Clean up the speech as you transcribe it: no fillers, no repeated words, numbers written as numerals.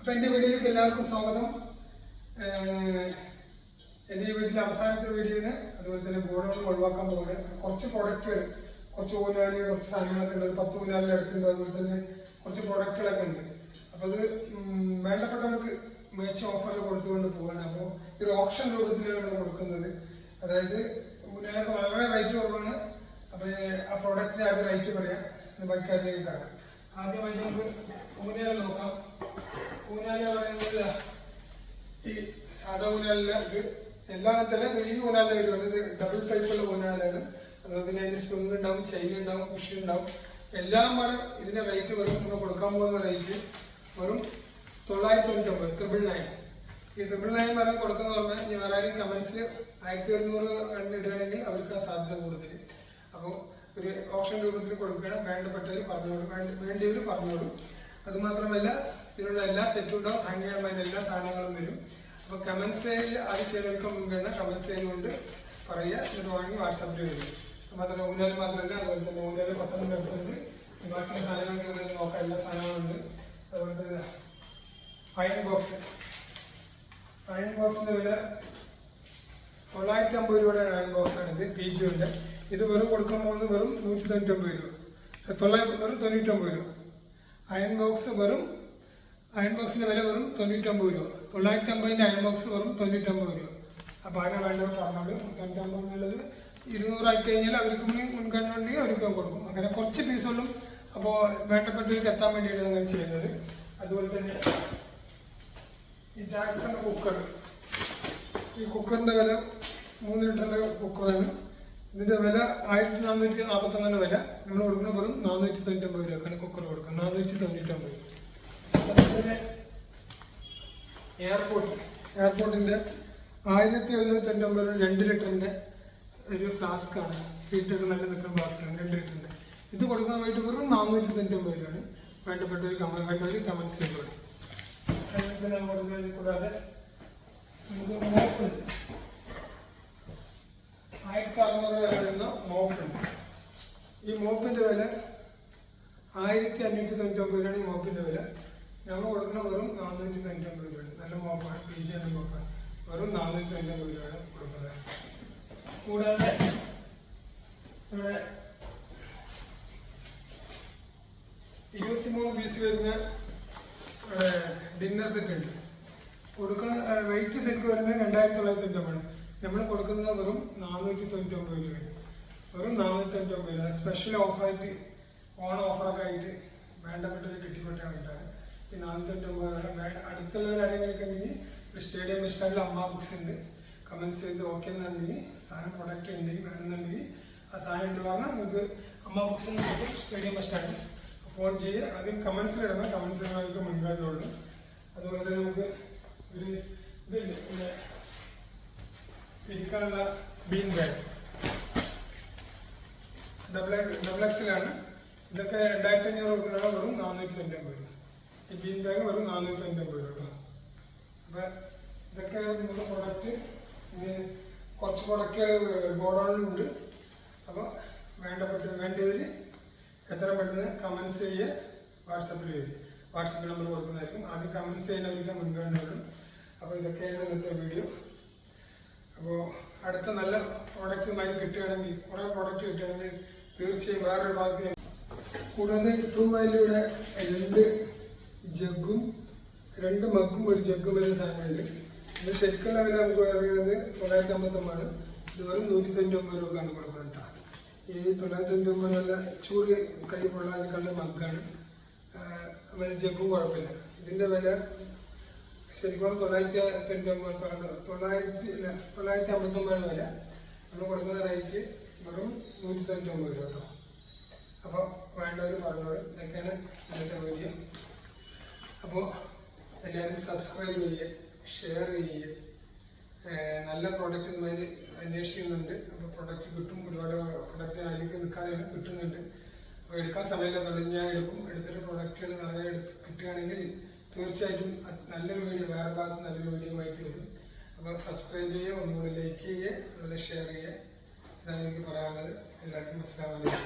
അപ്പോൾ എൻ്റെ വീഡിയോയിലേക്ക് എല്ലാവർക്കും സ്വാഗതം. എൻ്റെ ഈ വീട്ടിലെ അവസാനത്തെ വീഡിയോന് അതുപോലെ തന്നെ ബോർഡുകളും ഒഴിവാക്കാൻ പോകുന്നത് കുറച്ച് പ്രൊഡക്റ്റുകൾ, കുറച്ച് ഊനാല്, കുറച്ച് സാധനങ്ങളൊക്കെ ഉണ്ട്. ഒരു 10 ഊനാലിൻ്റെ അടുത്തുണ്ട്. അതുപോലെ തന്നെ കുറച്ച് പ്രൊഡക്റ്റുകളൊക്കെ ഉണ്ട്. അപ്പോൾ അത് വേണ്ടപ്പെട്ടവർക്ക് മികച്ച ഓഫറിൽ കൊടുത്തുകൊണ്ട് പോവാണ്. അപ്പോൾ ഒരു ഓപ്ഷൻ രൂപത്തിലാണ് നമ്മൾ കൊടുക്കുന്നത്. അതായത് ഊനാലൊക്കെ വളരെ റേറ്റ് കുറവാണ്. അപ്പോൾ ആ പ്രൊഡക്റ്റിന് ആദ്യം റേറ്റ് പറയാം, ബാക്കിക്കാരിലേക്ക് കാണാം. ആദ്യമായിട്ട് നമുക്ക് ഊനാല നോക്കാം. ഊനാല പറയുന്നത് ഈ സാധാ ഊനാലില്ല, ഇത് എല്ലാത്തിലും ഈ ഊനാലിൻ്റെ വരുവാണ്. ഇത് ഡബിൾ ടൈപ്പുള്ള ഊനാലാണ്. അതുപോലെ തന്നെ അതിന് സ്പ്രിങ് ഉണ്ടാവും, ചെയിൻ ഉണ്ടാവും, പുഷ് ഉണ്ടാവും. എല്ലാം കൂടെ ഇതിൻ്റെ റേറ്റ് വെറും നമ്മൾ കൊടുക്കാൻ പോകുന്ന റേറ്റ് വെറും 999, 999. ഈ 999 പറഞ്ഞാൽ കൊടുക്കുന്ന പറഞ്ഞാൽ ഇനി വേറെ കമൻസിൽ 1200 ഇടുകയാണെങ്കിൽ അവർക്ക് ആ സാധ്യത കൂടുതൽ. അപ്പോൾ ഒരു ഓപ്ഷൻ രൂപത്തിൽ കൊടുക്കുകയാണ്. വേണ്ടപ്പെട്ടവർ പറഞ്ഞോളൂ, വേണ്ടിയവർ പറഞ്ഞോളൂ. അതുമാത്രമല്ല ഇതിനുള്ള എല്ലാ സെറ്റും ഉണ്ടാവും. ഹാങ് ചെയ്യാൻ വേണ്ട എല്ലാ സാധനങ്ങളും വരും. അപ്പോൾ കമൻറ്റ് സെയിൽ അത് ചെയ്തവർക്ക് മുൻഗണന കമൻറ്റ് സെയിൽ കൊണ്ട് പറയുക. എന്നിട്ട് വാങ്ങി വാട്സാപ്പിൽ വരും. മാത്രമല്ല ഊനാല് മാത്രമല്ല, അതുപോലെ തന്നെ ഊനാല് 10 എടുത്തുണ്ട്. ബാക്കിയുള്ള സാധനങ്ങൾക്ക് നോക്കാം, എല്ലാ സാധനങ്ങളുണ്ട്. അതുപോലെ തന്നെ അയൺ ബോക്സ്, അയൺ ബോക്സിൻ്റെ വില 950 രൂപയുടെ അയൺ ബോക്സാണ്. ഇത് PG ഉണ്ട്. ഇത് വെറും കൊടുക്കാൻ പോകുന്നത് വെറും 199 രൂപ, വെറും 99 രൂപ. അയൺ ബോക്സ് വെറും, അയൺ ബോക്സിൻ്റെ വില വെറും 99 രൂപ. 950ൻ്റെ അയൺ ബോക്സ് വെറും 99 രൂപ. അപ്പോൾ ആരാ വേണ്ടവർ പറഞ്ഞോളൂ. 950 എന്നുള്ളത് 200 ആയി കഴിഞ്ഞാൽ അവർക്ക് മുൻഗണന ഉണ്ടെങ്കിൽ അവർക്ക് കൊടുക്കും. അങ്ങനെ കുറച്ച് പീസുകളും അപ്പോൾ വേണ്ടപ്പെട്ടവർക്ക് എത്താൻ വേണ്ടിയിട്ടാണ് അങ്ങനെ ചെയ്യുന്നത്. അതുപോലെ തന്നെ ഈ ജാക്സൺ കുക്കർ, ഈ കുക്കറിൻ്റെ വില 3 ലിറ്ററിൻ്റെ കുക്കറാണ്. ഇതിൻ്റെ വില 1449 വില. നമ്മൾ കൊടുക്കുന്ന വെറും 499 രൂപക്കാണ് കുക്കർ കൊടുക്കുക, 499. അതുപോലെ തന്നെ എയർപോർട്ടിൻ്റെ 1799 2 ലിറ്ററിൻ്റെ ഒരു ഫ്ലാസ്ക്കാണ്. ഹീറ്റൊക്കെ നല്ല നിൽക്കുന്ന ഫ്ലാസ്ക്കാണ്, 2 ലിറ്ററിൻ്റെ. ഇത് കൊടുക്കാൻ വേണ്ടി വെറും 499 രൂപയാണ്. വേണ്ടപ്പെട്ടവർ കമൻസ് ചെയ്തോളൂ. കൂടാതെ നമുക്ക് മോപ്പുണ്ട്, 1600 വില വരുന്ന മോപ്പുണ്ട്. ഈ മോപ്പിൻ്റെ വില 1599 രൂപയാണ്. ഈ മോപ്പിൻ്റെ വില ഞങ്ങൾ കൊടുക്കുന്ന വെറും 499 രൂപയാണ്. നല്ല മോപ്പാണ്, PG മോപ്പാണ്. വെറും 499 രൂപയാണ് കൊടുക്കുന്നത്. കൂടാതെ ഇവിടെ 23 പീസ് വരുന്ന ഡിന്നർ സെറ്റ് ഉണ്ട്. കൊടുക്കുന്ന റേറ്റ് സെറ്റ് വരുന്നത് 2999. നമ്മൾ കൊടുക്കുന്നത് വെറും 499 രൂപയാണ്. വെറും 499 രൂപ. സ്പെഷ്യൽ ഓഫറായിട്ട്, ഓൺ ഓഫറൊക്കെ ആയിട്ട് വേണ്ടപ്പെട്ടവർ കിട്ടിക്കൊട്ടാൻ വേണ്ടിയിട്ടാണ് ഈ 499 രൂപ. അടുത്തുള്ളവർ ആരെങ്കിലൊക്കെ ഉണ്ടെങ്കിൽ ഒരു സ്റ്റേഡിയം ബസ് സ്റ്റാൻഡിൽ അമ്മ ബുക്സ് ഉണ്ട്. കമൻസ് ചെയ്ത് ഓക്കെ എന്നുണ്ടെങ്കിൽ സാധനം പ്രൊഡക്റ്റ് ഉണ്ടെങ്കിൽ വേണമെന്നുണ്ടെങ്കിൽ ആ സാധനം ഉണ്ട് പറഞ്ഞാൽ നിങ്ങൾക്ക് അമ്മ ബുക്സിൽ കിട്ടും. സ്റ്റേഡിയം ബസ് സ്റ്റാൻഡിൽ ഫോൺ ചെയ്യുക. ആദ്യം കമൻസിലിടണം, കമൻസിലേക്ക് മുൻഗണന ഉള്ളൂ. അതുപോലെ തന്നെ നമുക്ക് ഒരു ഇതുണ്ട്, പിന്നെ ഇരിക്കാനുള്ള ബീൻ ബാഗ് ഡബിൾ എക്സിലാണ്. ഇതൊക്കെ 2500 രൂപ, വെറും 499 രൂപ. ഈ ബീൻ ബാഗ് വെറും 499 രൂപ. അപ്പോൾ ഇതൊക്കെ നമുക്ക് പ്രൊഡക്റ്റ്, ഇനി കുറച്ച് പ്രൊഡക്റ്റുകൾ ഗോഡൗണിലുണ്ട്. അപ്പോൾ വേണ്ടവർ എത്ര പെട്ടെന്ന് കമൻസ് ചെയ്യുക, വാട്സാപ്പിൽ വരും. വാട്സാപ്പ് നമ്പർ കൊടുക്കുന്നതായിരിക്കും. ആദ്യം കമൻസ് ചെയ്യുന്നവർക്ക് മുൻഗണന ഉള്ളൂ. അപ്പോൾ ഇതൊക്കെയാണ് ഇന്നത്തെ വീഡിയോ. അപ്പോൾ അടുത്ത നല്ല പ്രോഡക്റ്റുമായി കിട്ടുകയാണെങ്കിൽ, കുറേ പ്രോഡക്റ്റ് കിട്ടുകയാണെങ്കിൽ തീർച്ചയായും വേറൊരു ഭാഗത്ത്. കൂടാതെ ട്രൂ വാല്യൂയുടെ 2 ജഗ്ഗും 2 മഗ്ഗും ഒരു ജഗ്ഗും വരുന്ന സാധനമുണ്ട്. ഇത് ശരിക്കുള്ള വില നമുക്ക് പറയുന്നത് 959. ഇത് വെറും 199 രൂപക്കാണ് കൊടുക്കുന്നത് കേട്ടോ. ഈ 999 നല്ല ചൂട് കൈ പൊള്ളാതിരിക്കുന്ന മഗ്ഗാണ്. ജഗ്ഗും കുഴപ്പമില്ല. ഇതിൻ്റെ വില ശരിക്കും 959 വില. നമ്മൾ കൊടുക്കുന്ന റേറ്റ് വെറും 199 രൂപ കേട്ടോ. അപ്പോൾ വേണ്ടവർ പറഞ്ഞോളൂ. ഇതൊക്കെയാണ് ഇന്നത്തെ വീഡിയോ. അപ്പോൾ എല്ലാവരും സബ്സ്ക്രൈബ് ചെയ്യുക, ഷെയർ ചെയ്യുക. നല്ല പ്രോഡക്റ്റ് ഇതുമാതിരി അന്വേഷിക്കുന്നുണ്ട്. അപ്പോൾ പ്രൊഡക്റ്റ് കിട്ടും. ഒരുപാട് പ്രൊഡക്റ്റ് അതിലേക്ക് നിൽക്കാതെ കിട്ടുന്നുണ്ട്. അപ്പോൾ എടുക്കാൻ സമയമില്ല, ഞാൻ എടുക്കും. എടുത്തിട്ട് പ്രൊഡക്റ്റുകൾ നിറയെ കിട്ടുകയാണെങ്കിൽ തീർച്ചയായിട്ടും നല്ലൊരു വീഡിയോ, വേറെ ഭാഗത്ത് നല്ലൊരു വീഡിയോ ആയിട്ട് വരും. അപ്പോൾ സബ്സ്ക്രൈബ് ചെയ്യുക, ഒന്നുകൂടി ലൈക്ക് ചെയ്യുക, അതുപോലെ ഷെയർ ചെയ്യുക. ഇതാണ് എനിക്ക് പറയാനുള്ളത്. എല്ലാവർക്കും അസ്സലാമു അലൈക്കും.